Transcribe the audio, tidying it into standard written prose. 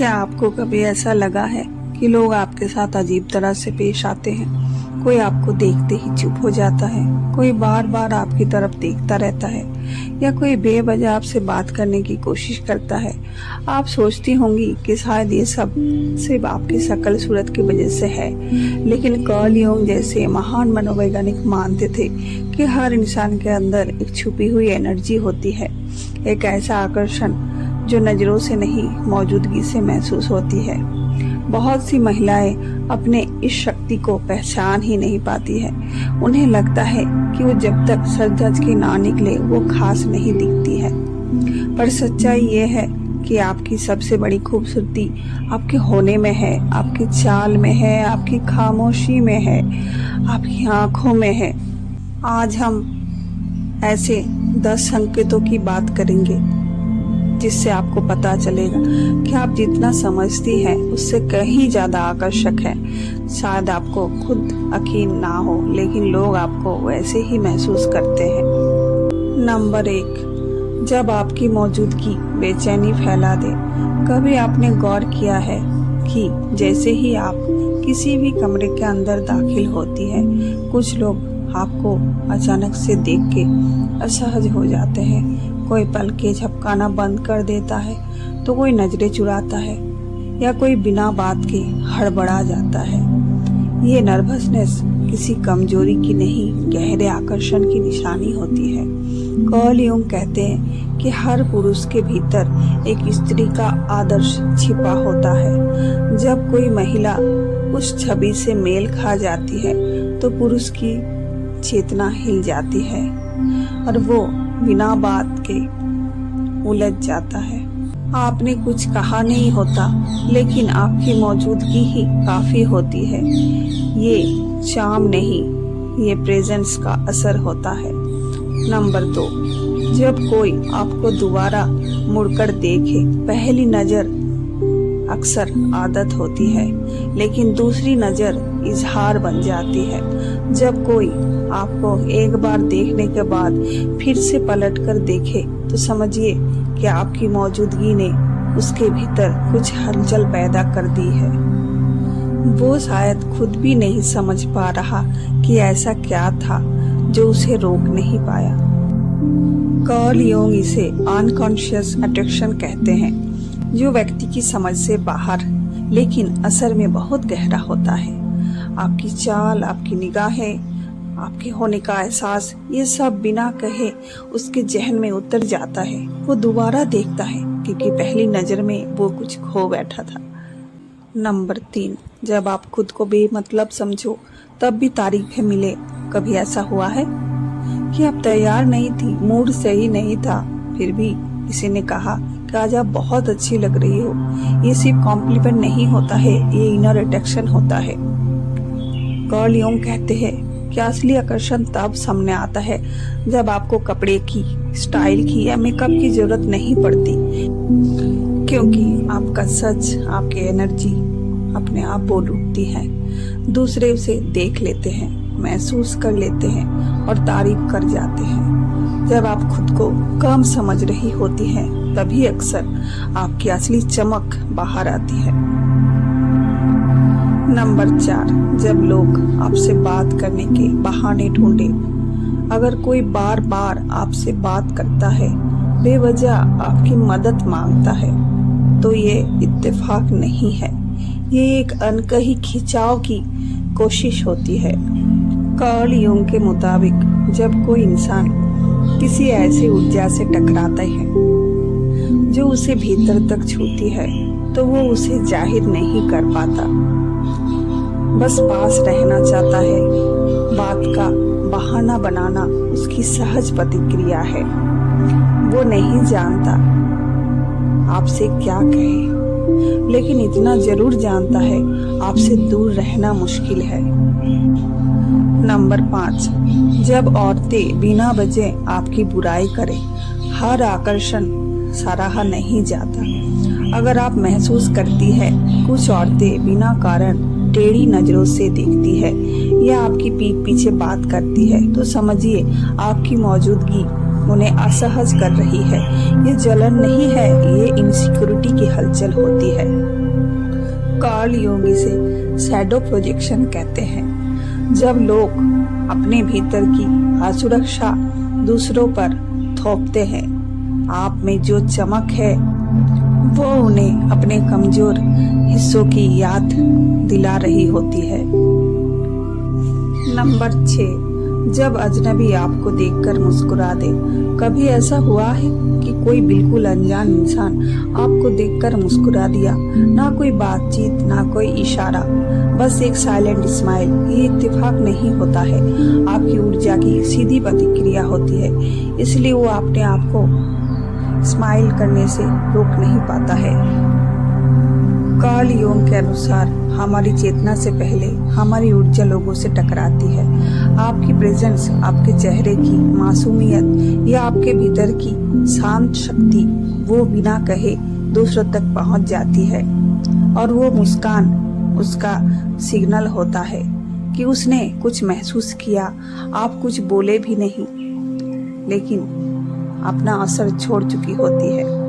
क्या आपको कभी ऐसा लगा है कि लोग आपके साथ अजीब तरह से पेश आते हैं? कोई आपको देखते ही चुप हो जाता है, कोई बार बार आपकी तरफ देखता रहता है, या कोई बेवजह आपसे बात करने की कोशिश करता है। आप सोचती होंगी कि शायद ये सब सिर्फ आपकी शक्ल सूरत की वजह से है, लेकिन कार्ल यूंग जैसे महान मनोवैज्ञानिक मानते थे कि हर इंसान के अंदर एक छुपी हुई एनर्जी होती है, एक ऐसा आकर्षण जो नजरों से नहीं मौजूदगी से महसूस होती है। बहुत सी महिलाएं अपने इस शक्ति को पहचान ही नहीं पाती है। उन्हें लगता है कि वो जब तक सज धज के ना निकले वो खास नहीं दिखती है, पर सच्चाई ये है कि आपकी सबसे बड़ी खूबसूरती आपके होने में है, आपकी चाल में है, आपकी खामोशी में है, आपकी आंखों में है। आज हम ऐसे 10 संकेतों की बात करेंगे जिससे आपको पता चलेगा कि आप जितना समझती हैं उससे कहीं ज्यादा आकर्षक है। शायद आपको खुद यकीन ना हो, लेकिन लोग आपको वैसे ही महसूस करते हैं। नंबर 1, जब आपकी मौजूदगी बेचैनी फैला दे। कभी आपने गौर किया है कि जैसे ही आप किसी भी कमरे के अंदर दाखिल होती है, कुछ लोग आपको अचानक से देख के असहज हो जाते हैं। कोई पलकें झपकाना बंद कर देता है, तो कोई नजरें चुराता है, या कोई बिना बात के हड़बड़ा जाता है। ये नर्वसनेस किसी कमजोरी की नहीं, गहरे आकर्षण की निशानी होती है। कार्ल यूंग कहते हैं कि हर पुरुष के भीतर एक स्त्री का आदर्श छिपा होता है। जब कोई महिला उस छवि से मेल खा जाती है तो पुरुष की चेतना हिल जाती है और वो बिना बात के उलझ जाता है। आपने कुछ कहा नहीं होता, लेकिन आपकी मौजूदगी ही काफी होती है। ये चार्म नहीं, ये प्रेजेंस का असर होता है। नंबर 2, जब कोई आपको दोबारा मुड़कर देखे। पहली नजर अक्सर आदत होती है, लेकिन दूसरी नजर इजहार बन जाती है। जब कोई आपको एक बार देखने के बाद फिर से पलटकर देखे तो समझिए कि आपकी मौजूदगी ने उसके भीतर कुछ हलचल पैदा कर दी है। वो शायद खुद भी नहीं समझ पा रहा कि ऐसा क्या था जो उसे रोक नहीं पाया। कार्ल यूंग इसे अनकॉन्शियस अट्रैक्शन कहते हैं, जो व्यक्ति की समझ से बाहर लेकिन असर में बहुत गहरा होता है। आपकी चाल, आपकी निगाहें, आपके होने का एहसास, ये सब बिना कहे उसके जहन में उतर जाता है। वो दोबारा देखता है क्योंकि पहली नजर में वो कुछ खो बैठा था। नंबर 3, जब आप खुद को बेमतलब समझो तब भी तारीफें मिले। कभी ऐसा हुआ है कि आप तैयार नहीं थी, मूड सही नहीं था, फिर भी किसी ने कहा कि आज आप बहुत अच्छी लग रही हो। ये सिर्फ कॉम्प्लीमेंट नहीं होता है, ये इनर अट्रैक्शन होता है। कार्ल यूंग कहते हैं कि असली आकर्षण तब सामने आता है जब आपको कपड़े की, स्टाइल की या मेकअप की जरूरत नहीं पड़ती, क्योंकि आपका सच, आपकी एनर्जी अपने आप बोल उठती है। दूसरे उसे देख लेते हैं, महसूस कर लेते हैं और तारीफ कर जाते हैं। जब आप खुद को कम समझ रही होती हैं, तभी अक्सर आपकी असली चमक बाहर आती है। नंबर 4, जब लोग आपसे बात करने के बहाने ढूंढे। अगर कोई बार बार आपसे बात करता है, बेवजह आपकी मदद मांगता है, तो ये इत्तेफाक नहीं है, ये एक अनकही खिंचाव की कोशिश होती है। कार्ल यूंग के मुताबिक जब कोई इंसान किसी ऐसी ऊर्जा से टकराता है जो उसे भीतर तक छूती है, तो वो उसे जाहिर नहीं कर पाता, बस पास रहना चाहता है। बात का बहाना बनाना उसकी सहज प्रतिक्रिया है। वो नहीं जानता आपसे क्या कहे, लेकिन इतना जरूर जानता है आपसे दूर रहना मुश्किल है। नंबर 5, जब औरतें बिना वजह आपकी बुराई करें। हर आकर्षण सराहा नहीं जाता। अगर आप महसूस करती है कुछ औरतें बिना कारण टेढ़ी नजरों से देखती है या आपकी पीठ पीछे बात करती है, तो समझिए आपकी मौजूदगी उन्हें असहज कर रही है। ये जलन नहीं है, ये इनसिक्योरिटी की हलचल होती है। कार्ल यूंग इसे शैडो प्रोजेक्शन कहते हैं। जब लोग अपने भीतर की असुरक्षा दूसरों पर थोपते हैं, आप में जो चमक है वो उन्हें अपने कमजोर हिस्सों की याद दिला रही होती है। नंबर 6, जब अजनबी आपको देखकर मुस्कुरा दे। कभी ऐसा हुआ है कि कोई बिल्कुल अनजान इंसान आपको देखकर मुस्कुरा दिया? ना कोई बातचीत, ना कोई इशारा, बस एक साइलेंट स्माइल। ये इत्तेफाक नहीं होता है, आपकी ऊर्जा की सीधी प्रतिक्रिया होती है। इसलिए वो अपने आप को स्माइल करने से रोक नहीं पाता है। कार्ल यूंग के अनुसार हमारी चेतना से पहले हमारी ऊर्जा लोगों से टकराती है। आपकी प्रेजेंस, आपके चेहरे की मासूमियत या आपके भीतर की शांत शक्ति वो बिना कहे दूसरों तक पहुंच जाती है, और वो मुस्कान उसका सिग्नल होता है कि उसने कुछ महसूस किया। आप कुछ बोले भी नहीं, लेकिन अपना असर छोड़ चुकी होती है।